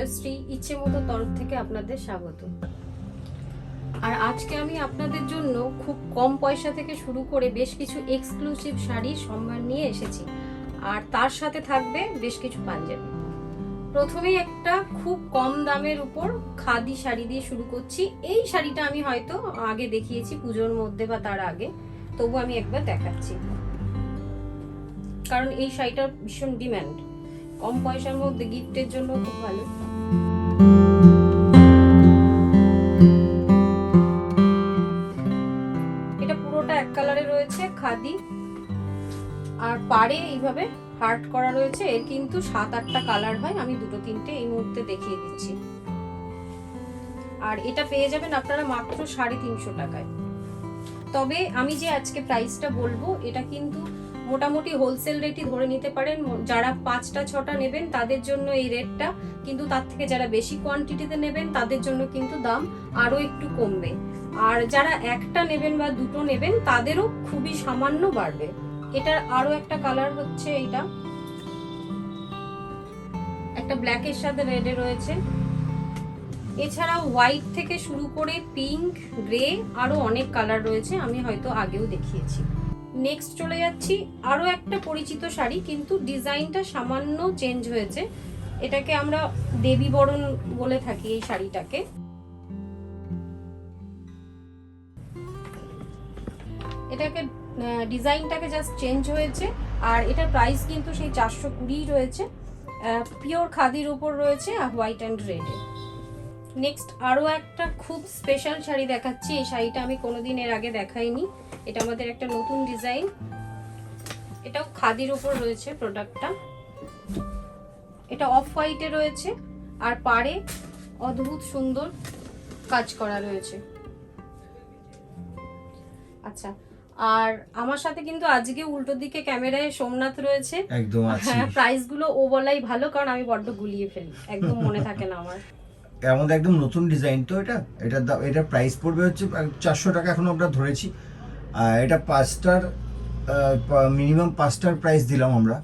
জয়শ্রী ইচ্ছে মতো তরফ থেকে আপনাদের স্বাগত। আর আজকে আমি আপনাদের জন্য খুব কম পয়সা থেকে শুরু করে বেশ কিছু এক্সক্লুসিভ শাড়ির সম্ভার নিয়ে এসেছি, আর তার সাথে থাকবে বেশ কিছু পাঞ্জাবি। প্রথমেই একটা খুব কম দামের উপর খাদি শাড়ি দিয়ে শুরু করছি। এই শাড়িটা আমি হয়তো আগে দেখিয়েছি পুজোর মধ্যে বা তার আগে, তবু আমি একবার দেখাচ্ছি কারণ এই শাড়িটার ভীষণ ডিমান্ড। কম পয়সার মধ্যে গিফটের জন্য খুব ভালো। এটা পুরোটা এক কালারে রয়েছে খাদি, আর পাড়ে এইভাবে হার্ট করা রয়েছে। এর কিন্তু 7-8টা কালার হয়, আমি 2-3টে এই মুহূর্তে দেখিয়ে দিচ্ছি। আর এটা পেয়ে যাবেন আপনারা মাত্র 350 টাকায়। তবে আমি যে আজকে প্রাইসটা বলবো এটা কিন্তু মোটামুটি হোলসেল রেটই ধরে নিতে পারেন। যারা 5টা-6টা নেবেন তাদের জন্য এই রেটটা, কিন্তু তার থেকে যারা বেশি কোয়ান্টিটিতে নেবেন তাদের জন্য কিন্তু দাম আরো একটু কমবে। আর যারা একটা নেবেন বা 2টো নেবেন তাদেরও খুবই সামান্য বাড়বে। এটার আরো একটা কালার হচ্ছে এইটা, একটা ব্ল্যাকের সাথে রেডে রয়েছে। এছাড়া হোয়াইট থেকে শুরু করে পিঙ্ক, গ্রে, আরো অনেক কালার রয়েছে, আমি হয়তো আগেও দেখিয়েছি। নেক্সট চলে যাচ্ছি আরো একটা পরিচিত শাড়ি, কিন্তু ডিজাইনটা সামান্য চেঞ্জ হয়েছে। এটাকে আমরা দেবী বরণ বলে থাকি এই শাড়িটাকে। এটাকে ডিজাইনটাকে জাস্ট চেঞ্জ হয়েছে, আর এটার প্রাইস কিন্তু সেই 420 রয়েছে। পিওর খাদির উপর রয়েছে আর হোয়াইট অ্যান্ড রেডে। নেক্সট আরো একটা খুব স্পেশাল শাড়ি দেখাচ্ছি। এই শাড়িটা আমি কোনোদিন এর আগে দেখাইনি, এটা আমাদের একটা নতুন ডিজাইন। এটাও খাদির উপর রয়েছে প্রোডাক্টটা। এটা অফ হোয়াইটে রয়েছে, আর পাড়ে অদ্ভুত সুন্দর কাজ করা রয়েছে। আচ্ছা, আর আমার সাথে কিন্তু আজকে উল্টো দিকে ক্যামেরায় সোমনাথ রয়েছে। একদম আছে। হ্যাঁ, প্রাইস গুলো ও বলাই ভালো, কারণ আমি বড্ড গুলিয়ে ফেলি, একদম মনে থাকে না আমার। এর মধ্যে একদম নতুন ডিজাইন তো এটা প্রাইস পড়বে হচ্ছে 400 টাকা এখন আমরা ধরেছি। এটা 5টার মিনিমাম 5টার প্রাইস দিলাম আমরা।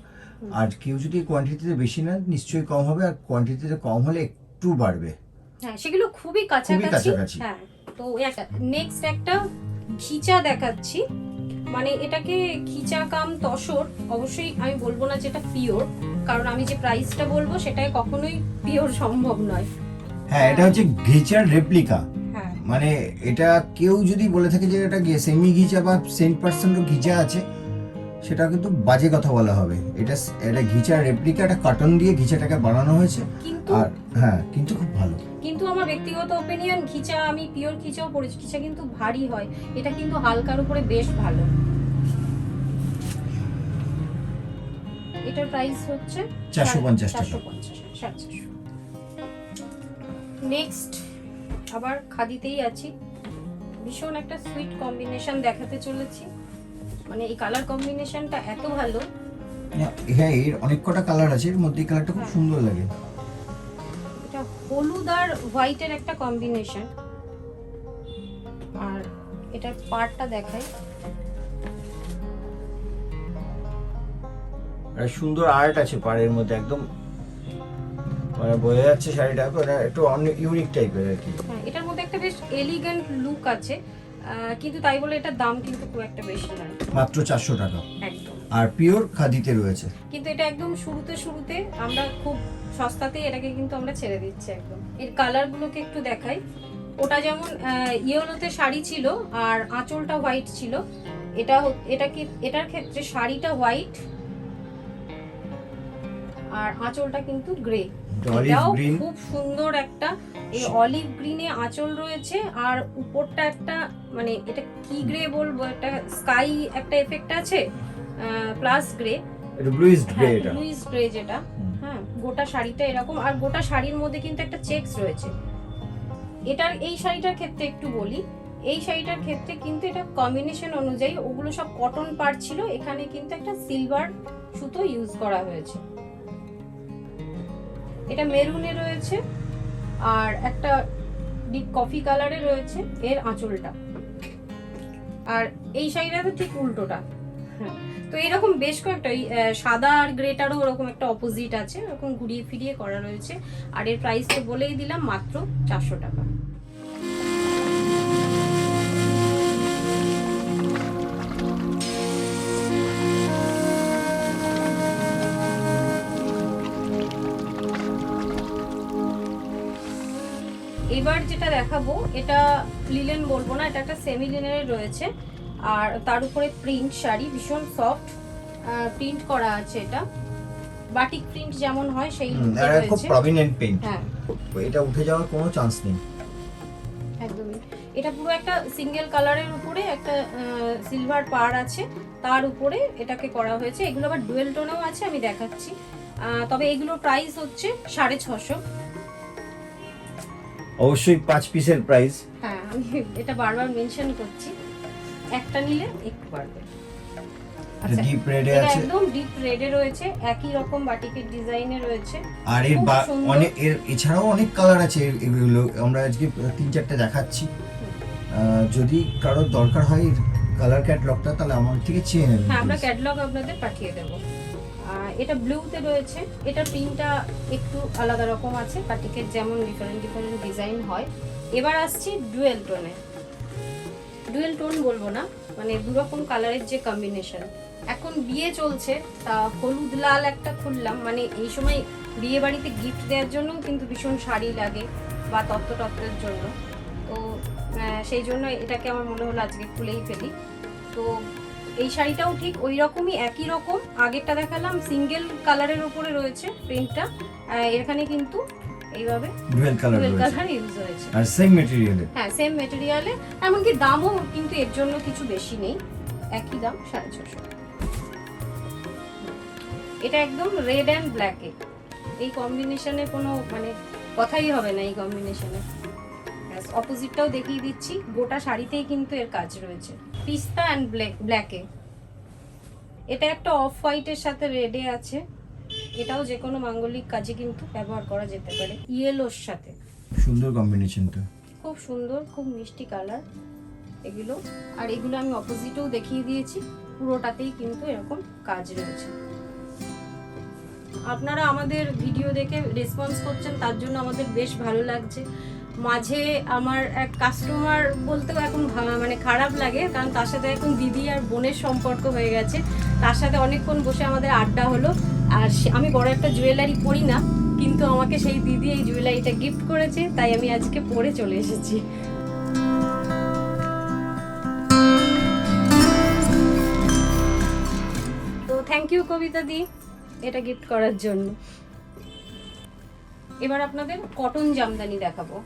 আর কেউ যদি কোয়ান্টিটিতে বেশি নেন নিশ্চয়ই কম হবে, আর কোয়ান্টিটিতে কম হলে একটু বাড়বে। হ্যাঁ, সেগুলো খুবই কাছাকাছি। হ্যাঁ, তো নেক্সট একটা ঘিচা দেখাচ্ছি। মানে এটাকে ঘিচা কাম তসর, অবশ্যই আমি বলবো না যেটা পিওর, কারণ আমি যে প্রাইসটা বলবো সেটাই কখনোই পিওর সম্ভব নয়। হ্যাঁ, এটা হচ্ছে ঘিচার রেপ্লিকা। হ্যাঁ, মানে এটা কেউ যদি বলে থাকে যে এটা সেমি ঘিচা বা 10% ঘিচা আছে, সেটা কিন্তু বাজে কথা বলা হবে। এটা ঘিচার রেপ্লিকা, এটা কটন দিয়ে ঘিচাটাকে বানানো হয়েছে। আর হ্যাঁ, কিন্তু খুব ভালো। কিন্তু আমার ব্যক্তিগত ওপিনিয়ন, ঘিচা আমি পিওর ঘিচাও পরেছি, ঘিচা কিন্তু ভারী হয়, এটা কিন্তু হালকার উপরে বেশ ভালো। এটার প্রাইস হচ্ছে 450 টাকা। 450। নেক্সট আবার খাদিতেই আছি। ভীষণ একটা সুইট কম্বিনেশন দেখাতে চলেছি, মানে এই কালার কম্বিনেশনটা এত ভালো। হ্যাঁ, এর অনেক কটা কালার আছে, এর মধ্যে কালারটা খুব সুন্দর লাগে। এটা হলুদ আর হোয়াইটের একটা কম্বিনেশন, আর এটার পার্টটা দেখাই। আর সুন্দর আর্ট আছে পাড়ের মধ্যে, একদম মানে বোঝা যাচ্ছে শাড়িটা একটু অনেক ইউনিক টাইপের আর কি। হ্যাঁ, এটার মধ্যে একটা বেশ এলিগেন্ট লুক আছে, কিন্তু তাই বলে এটার দাম কিন্তু খুব একটা বেশি নয়, মাত্র 400 টাকা। একদম। আর পিওর খাদিতে রয়েছে। কিন্তু এটা একদম শুরুতে আমরা খুব সস্তাতেই এটাকে কিন্তু আমরা ছেড়ে দিচ্ছি একদম। এর কালারগুলোকে একটু দেখাই। ওটা যেমন ইয়েলোতে শাড়ি ছিল আর আঁচলটা হোয়াইট ছিল, এটার ক্ষেত্রে শাড়িটা হোয়াইট আর আঁচলটা কিন্তু গ্রে। এটাও খুব সুন্দর একটা এই অলিভ গ্রিনে আঁচল রয়েছে, আর উপরটা একটা মানে এটা কি গ্রে বলবো, একটা স্কাই একটা এফেক্ট আছে, প্লাস গ্রে, এটা ব্লুইশ গ্রে। এটা ব্লুইশ গ্রে যেটা। হ্যাঁ, গোটা শাড়িটা এরকম, আর গোটা শাড়ির মধ্যে কিন্তু একটা চেকস রয়েছে। এই শাড়িটার ক্ষেত্রে একটু বলি, এই শাড়িটার ক্ষেত্রে কিন্তু এটা কম্বিনেশন অনুযায়ী ওগুলো সব কটন পাড় ছিল, এখানে কিন্তু একটা সিলভার সুতো ইউজ করা হয়েছে। এটা মেরুনে রয়েছে, আর একটা ডিপ কফি কালারে রয়েছে এর আঁচলটা। আর এই শাড়িটা তো ঠিক উল্টোটা, হ্যাঁ, তো এরকম বেশ কয়েকটা ওই সাদা আর গ্রেটারও ওরকম একটা অপোজিট আছে, ওরকম ঘুরিয়ে ফিরিয়ে করা রয়েছে। আর এর প্রাইস তো বলেই দিলাম, মাত্র 400 টাকা। এবার যেটা দেখাবো এটা লিলেন বলবো না, এটা একটা সেমি লিনেনের রয়েছে। আর তার উপরে প্রিন্ট শাড়ি, ভীষণ সফট প্রিন্ট করা আছে। এটা বাটিক প্রিন্ট যেমন হয় সেই লুকে আর খুব রয়েছে। প্রমিনেন্ট প্রিন্ট, হ্যাঁ এটা উঠে যাওয়ার কোনো চান্স নেই একদমই। এটা পুরো একটা সিঙ্গেল কালারের উপরে একটা সিলভার পাড় আছে, তার উপরে এটাকে করা হয়েছে। এগুলো আবার ডুয়েল টোনেও আছে, আমি দেখাচ্ছি। তবে এগুলোর প্রাইস হচ্ছে 650। অবশ্যই 5 পিসের প্রাইস। হ্যাঁ, আমি এটা বারবার মেনশন করছি, একটা নিলে একটু বাড়বে। আচ্ছা, ডিপ রেডে এটা আছে, একদম ডিপ রেডে রয়েছে, একই রকম বাটিকের ডিজাইনে রয়েছে। আর এর খুব সুন্দর। অনেক এছাড়াও অনেক কালার আছে। এগুলো আমরা আজকে 3-4টে দেখাচ্ছি। যদি কারোর দরকার হয় কালার ক্যাটালগটা, তাহলে আমার থেকে চেয়ে নেবেন। হ্যাঁ, আমরা ক্যাটালগ আপনাদের পাঠিয়ে দেবো। এটা ব্লুতে রয়েছে, এটা প্রিন্টটা একটু আলাদা রকম আছে, বাটিকের যেমন ডিফারেন্ট ডিফারেন্ট ডিজাইন হয়। এবার আসছি ডুয়েল টোনে। ডুয়েল টোন বলবো না, মানে দু রকম কালারের যে কম্বিনেশন। এখন বিয়ে চলছে, তা হলুদ লাল একটা খুললাম, মানে এই সময় বিয়ে বাড়িতে গিফট দেওয়ার জন্য কিন্তু ভীষণ শাড়ি লাগে, বা তত্ত্বের জন্য। তো সেই জন্য এটাকে আমার মনে হলো আজকে খুলেই ফেলি। তো এই শাড়িটাও ঠিক ওই রকমই, একই রকম। আগেরটা দেখালাম সিঙ্গেল কালারের উপরে রয়েছে প্রিন্টটা, এখানে কিন্তু এইভাবে ডুয়েল কালার ইউজ হয়েছে। আর সেম ম্যাটেরিয়ালে। হ্যাঁ, সেম ম্যাটেরিয়ালে, এমনকি দামও কিন্তু এর জন্য কিছু বেশি নেই, একই দাম 650। এটা একদম রেড অ্যান্ড ব্ল্যাকে, এই কম্বিনেশনে কোনো মানে কথাই হবে না এই কম্বিনেশনে। অপোজিটটাও দেখিয়ে দিচ্ছি, গোটা শাড়িতেই কিন্তু এর কাজ রয়েছে, পিস্তা অ্যান্ড ব্ল্যাকে। এটা একটা অফ হোয়াইটের সাথে রেডে আছে, এটাও যে কোনো মাঙ্গলিক কাজে কিন্তু ব্যবহার করা যেতে পারে। ইয়েলোর সাথে সুন্দর কম্বিনেশনটা, খুব সুন্দর, খুব মিষ্টি কালার এগুলো। আর এগুলো আমি অপোজিটেও দেখিয়ে দিয়েছি, পুরোটাতেই কিন্তু এরকম কাজ রয়েছে। আপনারা আমাদের ভিডিও দেখে রেসপন্স করছেন, তার জন্য আমাদের বেশ ভালো লাগছে। মাঝে আমার এক কাস্টমার বলতেও এখন মানে খারাপ লাগে, কারণ তার সাথে এখন দিদি আর বোনের সম্পর্ক হয়ে গেছে। তার সাথে অনেকক্ষণ বসে আমাদের আড্ডা হলো। আর আমি বড় একটা জুয়েলারি পরি না, কিন্তু আমাকে সেই দিদি এই জুয়েলারিটা গিফট করেছে, তাই আমি আজকে পরে চলে এসেছি। তো থ্যাংক ইউ কবিতা দি এটা গিফট করার জন্য। এবার আপনাদের কটন জামদানি দেখাবো।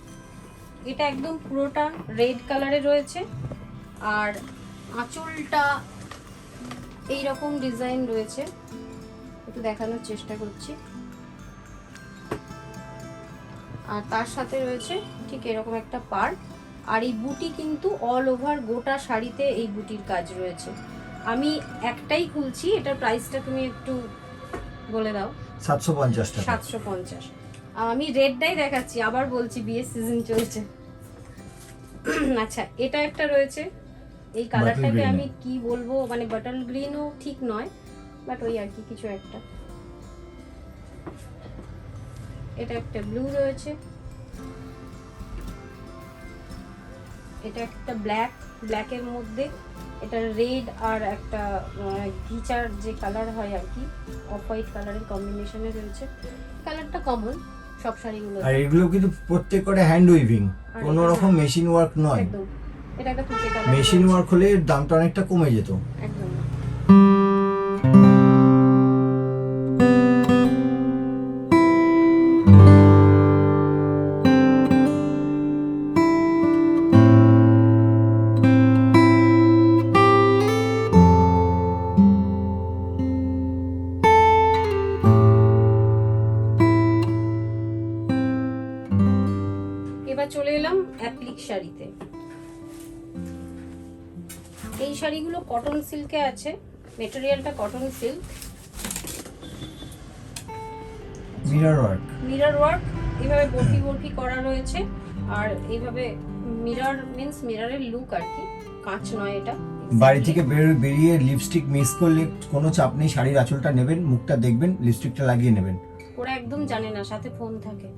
এটা একদম পুরোটা রেড কালারে রয়েছে, আর আঁচলটা এইরকম ডিজাইন রয়েছে, একটু দেখানোর চেষ্টা করছি। আর তার সাথে রয়েছে ঠিক এরকম একটা পাড়, আর এই বুটি কিন্তু অল ওভার গোটা শাড়িতে এই বুটির কাজ রয়েছে। আমি একটাই খুলছি, এটার প্রাইসটা তুমি একটু বলে দাও। 750 টাকা। 750। আমি রেডটাই দেখাচ্ছি, আবার বলছি বিয়ের সিজন চলছে। আচ্ছা, এটা একটা রয়েছে, এই কালারটাকে আমি কি বলবো, মানে বাটল গ্রিনও ঠিক নয়, বাট ওই আর কি কিছু একটা। এটা একটা ব্লু রয়েছে, এটা একটা ব্ল্যাকের মধ্যে এটা রেড আর একটা ঘিচার যে কালার হয় আর কি, অফ হোয়াইট কালারের কম্বিনেশনে রয়েছে। কালারটা কমন সব শাড়িগুলো, আর এগুলো কিন্তু প্রত্যেকটা হ্যান্ড উইভিং, কোনো রকম মেশিন ওয়ার্ক নয়। একদম। এটা একটা তুতে কালার, মেশিন ওয়ার্ক হলে দামটা অনেকটা কমে যেত। একদম। এবার চলে এলাম অ্যাপ্লিক শাড়িতে। এই শাড়িগুলো কটন সিল্কে আছে, মেটেরিয়ালটা কটন সিল্ক, মিরর ওয়ার্ক এইভাবে বরফি করা রয়েছে। আর এইভাবে মিরর মিন্স মিররের লুক আর কি, কাঁচ নয় এটা, বাড়ি থেকে বেরিয়ে লিপস্টিক মিস করলে কোনো চাপ নেই, শাড়ির আঁচলটা নেবেন, মুখটা দেখবেন, লিপস্টিকটা লাগিয়ে নেবেন। ওরা একদম জানে না সাথে ফোন থাকে।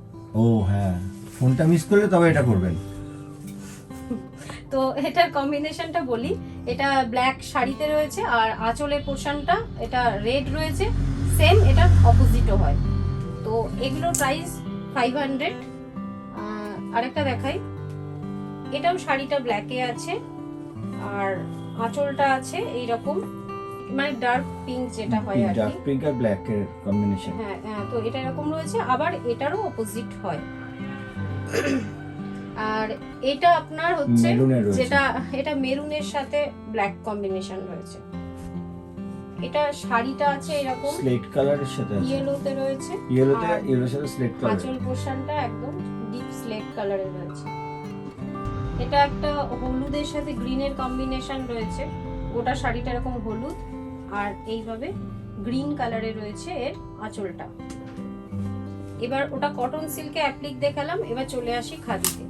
ও হ্যাঁ, ফোনটা মিস করলে তবে এটা করবেন। তো এটার কম্বিনেশনটা বলি, এটা ব্ল্যাক শাড়িতে রয়েছে আর আঁচলের পোর্শনটা এটা রেড রয়েছে, সেম এটা অপোজিটও হয়। তো এগুলো প্রাইস 500। আরেকটা দেখাই, এটাও শাড়িটা ব্ল্যাকে আছে আর আঁচলটা আছে এইরকম মানে ডার্ক পিঙ্ক যেটা হয় আর ডার্ক কি। পিঙ্ক আর ব্ল্যাক এর কম্বিনেশন। হ্যাঁ হ্যাঁ, তো এটা এরকম রয়েছে, আবার এটারও অপোজিট হয়। আর এটা আপনার হচ্ছে যেটা এটা মেরুনের সাথে ব্ল্যাক কম্বিনেশন রয়েছে। এটা শাড়িটা আছে এরকম স্লেট কালারের সাথে আছে, ইয়েলোতে রয়েছে, ইয়েলোর সাথে স্লেট কালার। আঁচল পোর্শনটা একদম ডিপ স্লেট কালারের রয়েছে। এটা একটা হলুদের সাথে গ্রিনের কম্বিনেশন রয়েছে, গোটা শাড়িটা এরকম হলুদ আর এইভাবে গ্রিন কালারে রয়েছে এর আঁচলটা। এবার ওটা কটন সিল্কে অ্যাপ্লিক দেখালাম, এবার চলে আসি খাদিতে।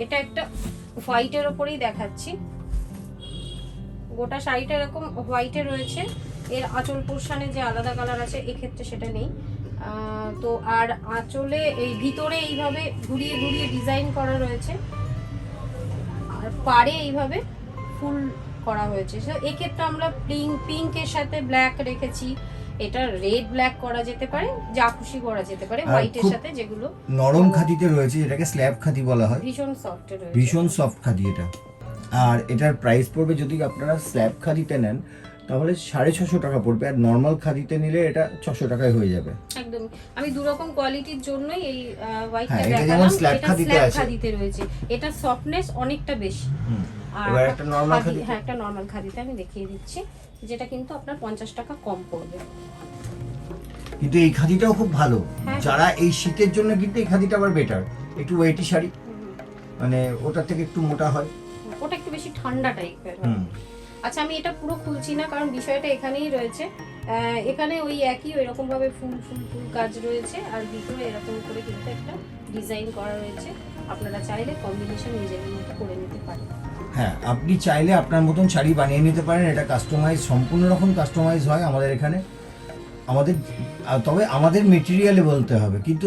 এটা একটা হোয়াইটের ওপরেই দেখাচ্ছি, গোটা শাড়িটা এরকম হোয়াইটে রয়েছে, এর আঁচল পোর্শনে যে আলাদা কালার আছে এক্ষেত্রে সেটা নেই। তো আর আঁচলে এই ভিতরে এইভাবে ঘুরিয়ে ঘুরিয়ে ডিজাইন করা রয়েছে আর পাড়ে এইভাবে ফুল করা হয়েছে। এক্ষেত্রে আমরা পিঙ্কের সাথে ব্ল্যাক রেখেছি, এটা রেড ব্ল্যাক করা যেতে পারে, যা খুশি করা যেতে পারে হোয়াইটের সাথে। যেগুলো নরম খাদিতে রয়েছে, এটাকে স্ল্যাব খাদি বলা হয়, ভীষণ সফট রয়েছে, ভীষণ সফট খাদি এটা। আর এটার প্রাইস পড়বে যদি আপনারা স্ল্যাব খাদিতে নেন তাহলে 650 টাকা পড়বে, আর নর্মাল খাদিতে নিলে এটা 600 টাকায় হয়ে যাবে। একদম, আমি দু রকম কোয়ালিটির জন্যই এই হোয়াইটটা হ্যাঁ, এটা দেখালাম। যেমন স্ল্যাব এটা খাদিতে স্ল্যাব আছে, খাদিতে রয়েছে, এটা সফটনেস অনেকটা বেশি। আর এবার একটা নরমাল খাদি, হ্যাঁ একটা নরমাল খাদিতে আমি দেখিয়ে দিচ্ছি, যেটা কিন্তু আপনার 50 টাকা কম পড়বে। কিন্তু এই খাদিটাও খুব ভালো, হ্যাঁ। যারা এই শীতের জন্য কিন্তু এই খাদিটা আবার বেটার। একটু ওয়েটি শাড়ি, মানে ওটার থেকে একটু মোটা হয়, ওটা একটু বেশি ঠান্ডা টাইপের হয়। আচ্ছা, আমি এটা পুরো খুলছি না কারণ বিষয়টা এখানেই রয়েছে। এখানে ওই একই ওই রকম ভাবে ফুল ফুল ফুল কাজ রয়েছে আর ভিতরে এরকম করে কিন্তু একটা ডিজাইন করা রয়েছে। আপনারা চাইলে কম্বিনেশন নিজেদের মতো করে নিতে পারেন। হ্যাঁ, আপনি চাইলে আপনার মতন শাড়ি বানিয়ে নিতে পারেন। এটা কাস্টমাইজ, সম্পূর্ণ রকম কাস্টমাইজ হয় আমাদের এখানে। তবে আমাদের মেটেরিয়ালে বলতে হবে, কিন্তু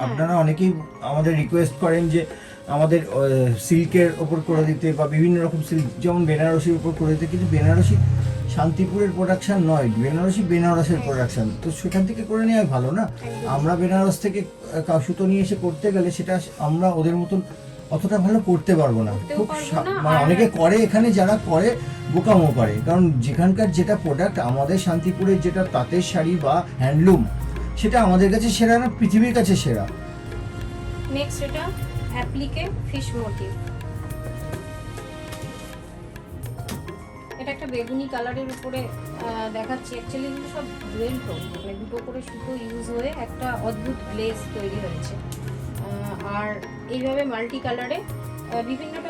আপনারা অনেকেই আমাদের রিকোয়েস্ট করেন যে আমাদের সিল্কের ওপর করে দিতে, বা বিভিন্ন রকম সিল্ক যেমন বেনারসির উপর করে দিতে, কিন্তু বেনারসি শান্তিপুরের প্রোডাকশন নয়, বেনারসের প্রোডাকশন, তো সেখান থেকে করে নেওয়া ভালো না। আমরা বেনারস থেকে সুতো নিয়ে এসে করতে গেলে সেটা আমরা ওদের মতন অতটা ভালো করতে পারবো না। খুব মানে অনেকে করে, এখানে যারা করে বোকামো করে, কারণ যেখানকার যেটা প্রোডাক্ট, আমাদের শান্তিপুরের যেটা তাঁতের শাড়ি বা হ্যান্ডলুম, সেটা আমাদের কাছে সেরা না, পৃথিবীর কাছে সেরা। নেক্সট এটা অ্যাপ্লিকে ফিশ মোটিভ। এটা একটা বেগুনি কালারের উপরে দেখাচ্ছি। অ্যাকচুয়ালি এগুলো সব ডুয়েল টোন, মানে দুটো করে সুতো ইউজ হয়ে একটা অদ্ভুত গ্লেজ তৈরি হয়েছে। আর এইভাবে মাল্টি কালারে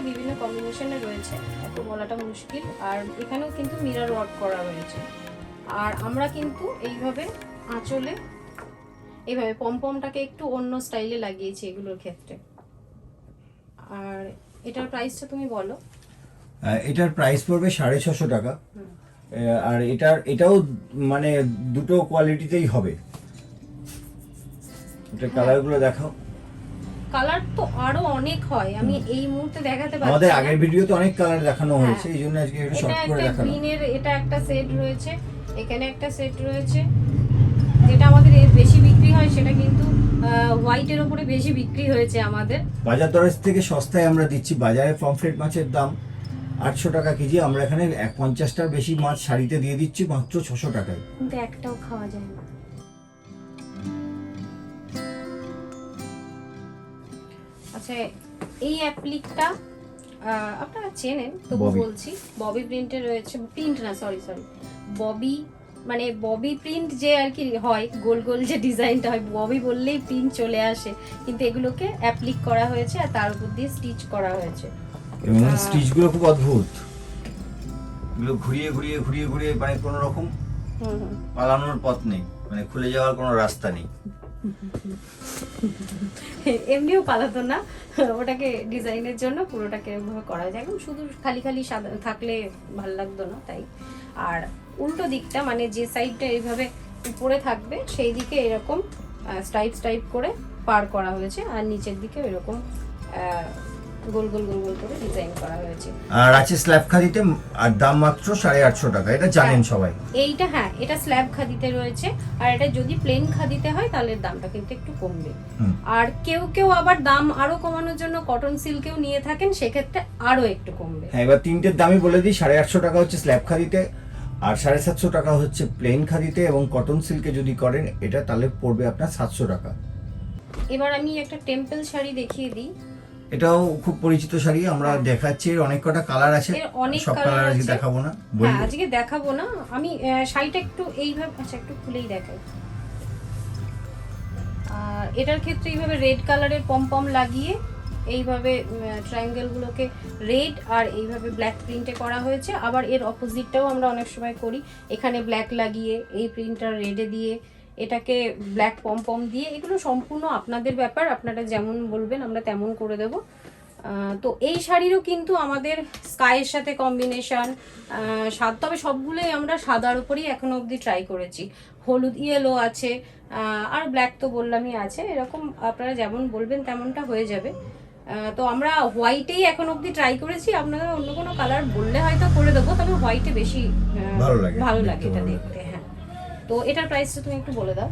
বিভিন্ন কম্বিনেশনে রয়েছে, এত বলাটা মুশকিল। আর এখানেও কিন্তু মিরর ওয়ার্ক করা রয়েছে। আর আমরা কিন্তু এইভাবে আঁচলে এইভাবে পমপমটাকে একটু অন্য স্টাইলে লাগিয়েছি এগুলোর ক্ষেত্রে। আর এটার প্রাইসটা তুমি বলো। এটার প্রাইস পড়বে 650 টাকা। আর এটাও মানে দুটো কোয়ালিটিতেই হবে। এটা কালারগুলো দেখাও। কালার তো আরো অনেক হয়, আমি এই মুহূর্তে দেখাতে পারছি না। আমাদের আগের ভিডিওতে অনেক কালার দেখানো হয়েছে, এইজন্য আজকে একটু শর্ট করে দেখালাম। গ্রিনের এটা একটা সেট রয়েছে, এখানে একটা সেট রয়েছে। যেটা আমাদের বেশি বিক্রি হয় সেটা কিন্তু হোয়াইটের উপরে বেশি বিক্রি হয়েছে আমাদের। বাজার দরের থেকে সস্তায় আমরা দিচ্ছি। বাজারে পমফ্রেট মাছের দাম 800 টাকা কেজি, আমরা এখানে 50টার বেশি মাছ শাড়িতে দিয়ে দিচ্ছি মাত্র 600 টাকায়। কিন্তু একটাও খাওয়া যায় না। আচ্ছা, এই অ্যাপ্লিকটা আপনারা চেনেন তবু বলছি, ববি প্রিন্টে রয়েছে। প্রিন্ট না, সরি ববি, মানে ববি প্রিন্ট যে আর কি হয়, গোল গোল যে ডিজাইনটা হয়, ববি বললেই প্রিন্ট চলে আসে, কিন্তু এগুলোকে অ্যাপ্লিক করা হয়েছে আর তার উপর দিয়ে স্টিচ করা হয়েছে। এবং স্টিচগুলো খুব অদ্ভুত, এগুলো ঘুরিয়ে ঘুরিয়ে ঘুরিয়ে ঘুরিয়ে, মানে কোনো রকম পালানোর পথ নেই, মানে খুলে যাওয়ার কোনো রাস্তা নেই। এমনিও পালাতো না, ওটাকে ডিজাইনের জন্য পুরোটাকে এরকম করা যায়, একদম শুধু খালি খালি সাদা থাকলে ভালো লাগতো না তাই। আর উল্টো দিকটা মানে যে সাইডটা এইভাবে উপরে থাকবে সেই দিকে এরকম স্টাইপ করে পার করা হয়েছে, আর নিচের দিকে এরকম গোল গোল গোল গোল করে ডিজাইন করা হয়েছে। আর আছে স্ল্যাব খাদিতে, আর দাম মাত্র 850 টাকা, এটা জানেন সবাই। এইটা হ্যাঁ, এটা স্ল্যাব খাদিতে রয়েছে, আর এটা যদি প্লেন খাদিতে হয় তাহলে দামটা কিন্তু একটু কমবে। আর কেউ কেউ আবার দাম আরো কমানোর জন্য কটন সিল্কেও নিয়ে থাকেন, সেক্ষেত্রে আরো একটু কমবে। হ্যাঁ, এবার তিনটের দামই বলে দিই। 850 টাকা হচ্ছে স্ল্যাব খাদিতে, আর 750 টাকা হচ্ছে প্লেন খাদিতে, এবং কটন সিল্কে যদি করেন এটা তাহলে পড়বে আপনার 700 টাকা। এবার আমি একটা টেম্পল শাড়ি দেখিয়ে দিই। এটাও খুব পরিচিত শাড়ি, আমরা দেখাচ্ছি। এর অনেক কটা কালার আছে, সব কালার আজকে দেখাবো না। হ্যাঁ, আজকে দেখাবো না আমি। শাড়িটা একটু এইভাবে, আচ্ছা একটু খুলেই দেখাই। আর এটার ক্ষেত্রে এইভাবে রেড কালারের পম লাগিয়ে এইভাবে ট্রায়াঙ্গেল গুলোকে রেড আর এইভাবে ব্ল্যাক প্রিন্টে করা হয়েছে। আবার এর অপোজিটটাও আমরা অনেক সময় করি, এখানে ব্ল্যাক লাগিয়ে এই প্রিন্টটা রেডে দিয়ে এটাকে ব্ল্যাক পম দিয়ে, এগুলো সম্পূর্ণ আপনাদের ব্যাপার, আপনারা যেমন বলবেন আমরা তেমন করে দেব। তো এই শাড়িরও কিন্তু আমাদের স্কাইয়ের সাথে কম্বিনেশন, তবে সবগুলোই আমরা সাদার উপরেই এখনো অবধি ট্রাই করেছি। হলুদ ইয়েলো আছে, আর ব্ল্যাক তো বললামই আছে, এরকম আপনারা যেমন বলবেন তেমনটা হয়ে যাবে। তো আমরা হোয়াইটেই এখন অবধি ট্রাই করেছি, আপনারা অন্য কোনো কালার বললে হয়তো করে দেবো, তবে হোয়াইটে বেশি ভালো লাগে এটা দেখতে। হ্যাঁ, তো এটার প্রাইসটা তুমি একটু বলে দাও।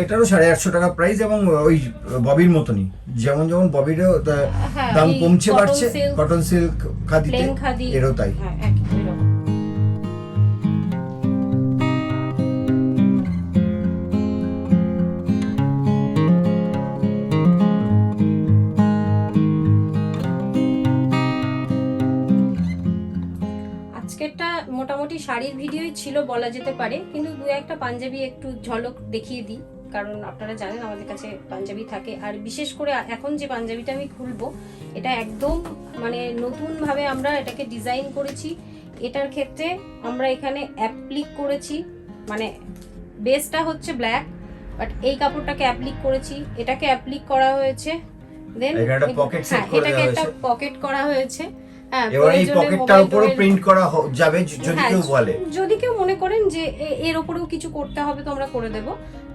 এটারও 850 টাকা প্রাইস, এবং ওই ববির মতনই, যেমন যেমন ববিরও দাম কমছে বাড়ছে, কটন সিল্ক খাদিতে এরও তাই। হ্যাঁ, একই রকম। আজকেরটা মোটামুটি শাড়ির ভিডিওই ছিল বলা যেতে পারে, কিন্তু দু একটা পাঞ্জাবি একটু ঝলক দেখিয়ে দিই, কারণ আপনারা জানেন আমাদের কাছে পাঞ্জাবি থাকে। আর বিশেষ করে এখন যে পাঞ্জাবিটা আমি খুলবো এটা একদম মানে নতুনভাবে আমরা এটাকে ডিজাইন করেছি। এটার ক্ষেত্রে আমরা এখানে অ্যাপ্লিক করেছি, মানে বেসটা হচ্ছে ব্ল্যাক, বাট এই কাপড়টাকে অ্যাপ্লিক করেছি, এটাকে অ্যাপ্লিক করা হয়েছে, দেন এটাকে একটা পকেট করা হয়েছে। এবার এই পকেটটার উপরে প্রিন্ট করা যাবে যদি কেউ বলে, যদি কেউ মনে করেন যে এর উপরেও কিছু করতে হবে তো আমরা করে দেব,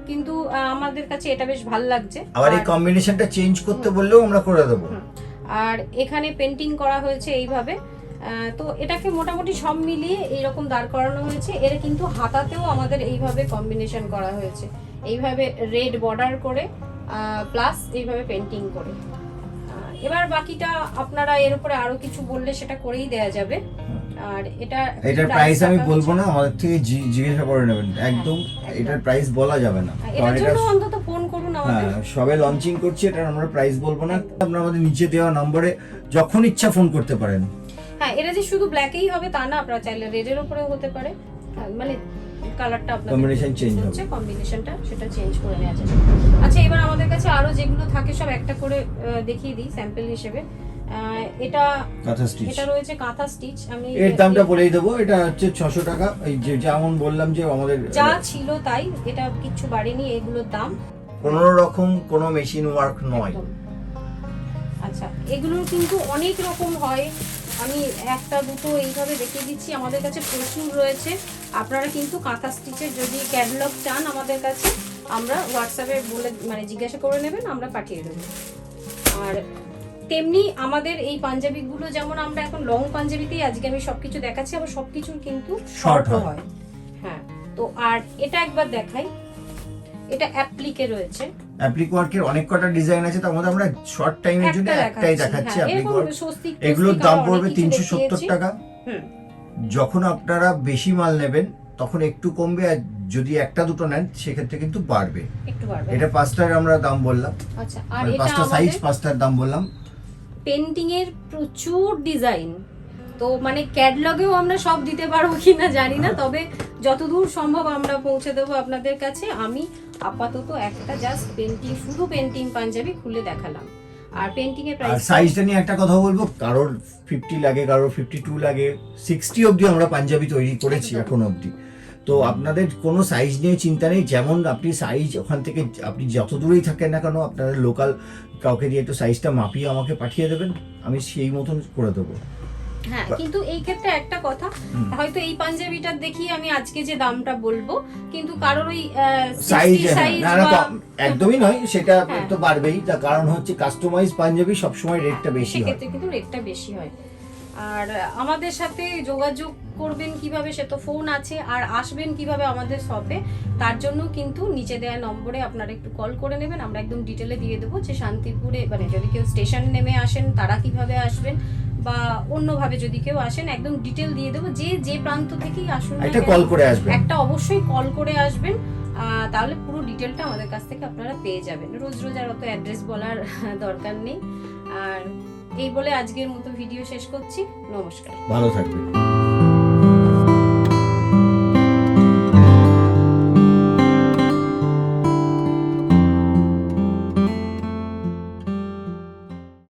কিন্তু আমাদের কাছে এটা বেশ ভালো লাগছে। আবার এই কম্বিনেশনটা চেঞ্জ করতে বললেও আমরা করে দেব। আর এখানে পেন্টিং করা হয়েছে এইভাবে, তো এটাকে মোটামুটি সব মিলিয়ে এইরকম দাঁড় করানো হয়েছে। এর কিন্তু হাতাতেও আমাদের এইভাবে কম্বিনেশন করা হয়েছে, এইভাবে রেড বর্ডার করে প্লাস এইভাবে পেন্টিং করে। এবার বাকিটা আপনারা এর উপরে আরো কিছু বললে সেটা করেই দেয়া যাবে। আর এটার প্রাইস আমি বলবো না, আমাদের থেকে জিজ্ঞাসা করে নেবেন একদম। এটার প্রাইস বলা যাবে না, কারণ এটা অন্তত ফোন করুন আমাদের। হ্যাঁ, সবে লঞ্চিং করছি, এটার আমরা প্রাইস বলবো না। আপনারা আমাদের নিচে দেওয়া নম্বরে যখন ইচ্ছা ফোন করতে পারেন। হ্যাঁ, এটা যে শুধু ব্ল্যাকই হবে তা না, আপনারা চাইলে রেডের উপরেও হতে পারে, মানে কালারটা আপনাদের কম্বিনেশন চেঞ্জ হচ্ছে, কম্বিনেশনটা সেটা চেঞ্জ করে নেওয়া যাবে। আচ্ছা, এবার আমাদের কাছে আরো যেগুলো থাকে সব একটা করে দেখিয়ে দিই স্যাম্পল হিসেবে। এটা কাঁথা স্টিচ, এটা রয়েছে কাঁথা স্টিচ। আমি এর দামটা বলেই দেবো, এটা হচ্ছে 600 টাকা। এই যে যেমন বললাম যে আমাদের যা ছিল তাই, এটা কিছু বাড়েনি এগুলোর দাম। কোনো রকম কোনো মেশিন ওয়ার্ক নয়। আচ্ছা, এগুলোর কিন্তু অনেক রকম হয়, আমি একটা দুটো এইভাবে দেখিয়ে দিচ্ছি, আমাদের কাছে প্রচুর রয়েছে। আপনারা কিন্তু কাঁথা স্টিচের যদি ক্যাটালগ চান আমাদের কাছে, আমরা হোয়াটসঅ্যাপে বলে মানে জিজ্ঞাসা করে নেবেন, আমরা পাঠিয়ে দেবো। আর তেমনি আমাদের এই পাঞ্জাবিগুলো যেমন আমরা এখন লং পাঞ্জাবিতেই আজকে আমি সবকিছু দেখাচ্ছি, আবার সবকিছুর কিন্তু শর্ট হয়। হ্যাঁ, তো আর এটা একবার দেখাই, এটা অ্যাপ্লিকে রয়েছে। অ্যাপ্লিক ওয়ার্কের অনেক কটা ডিজাইন আছে, তার মধ্যে আমরা শর্ট টাইমের জন্য একটাই দেখাচ্ছি। অ্যাপ্লিক ওয়ার্ক এগুলোর দাম পড়বে 370 টাকা। যখন আপনারা বেশি মাল নেবেন তখন একটু কমবে, আর যদি একটা দুটো নেন সেক্ষেত্রে কিন্তু বাড়বে, একটু বাড়বে। এটা 5টার আমরা দাম বললাম। আচ্ছা, আর এটা 5টা সাইজ 5টার দাম বললাম। পেন্টিং এর প্রচুর ডিজাইন, তো মানে ক্যাটালগেও আমরা সব দিতে পারবো কিনা জানি না, তবে যতদূর সম্ভব আমরা পৌঁছে দেবো আপনাদের কাছে। আমি আপাতত একটা জাস্ট পেন্টিং, শুধু পেন্টিং পাঞ্জাবি খুলে দেখালাম। আর পেন্টিং এর প্রাইস, সাইজটা নিয়ে একটা কথা বলবো, কারোর 50 লাগে, কারোর 52 লাগে, 60 অবধি আমরা পাঞ্জাবি তৈরি করেছি এখন অবধি। তো তো আপনাদের কোনো সাইজ নিয়ে চিন্তা নেই, যেমন আপনি সাইজ ওখান থেকে আপনি যত দূরেই থাকেন না কেন আপনাদের লোকাল কাউকে দিয়ে একটু সাইজটা মাপিয়ে আমাকে পাঠিয়ে দেবেন, আমি সেই মতন করে দেবো। হ্যাঁ, কিন্তু এই ক্ষেত্রে একটা কথা, হয়তো এই পাঞ্জাবিটার দেখি আমি আজকে যে দামটা বলবো, কিন্তু কারোর ওই সাইজ সাইজ না না একদমই নয়, সেটা হ্যাঁ। তো বাড়বেই, তার কারণ হচ্ছে কাস্টমাইজ পাঞ্জাবি সবসময় রেটটা বেশি হয়। সেক্ষেত্রে কিন্তু রেটটা বেশি হয়। আর আমাদের সাথে যোগাযোগ করবেন কিভাবে, সে তো ফোন আছে, আর আসবেন কিভাবে আমাদের শপে, তার জন্য কিন্তু নিচে দেওয়া নম্বরে আপনারা একটু কল করে নেবেন, আমরা একদম ডিটেলে দিয়ে দেবো যে শান্তিপুরে মানে যদি কেউ স্টেশনে নেমে আসেন তারা কিভাবে আসবেন, বা অন্যভাবে যদি কেউ আসেন একদম ডিটেল দিয়ে দেবো, যে প্রান্ত থেকেই আসুন না একটা কেন, কল করে আসবেন, একটা অবশ্যই কল করে আসবেন, তাহলে পুরো ডিটেলটা আমাদের কাছ থেকে আপনারা পেয়ে যাবেন। রোজ রোজ আর অত অ্যাড্রেস বলার দরকার নেই। আর এই বলে আজকের মতো ভিডিও শেষ করছি। নমস্কার, ভালো থাকবেন।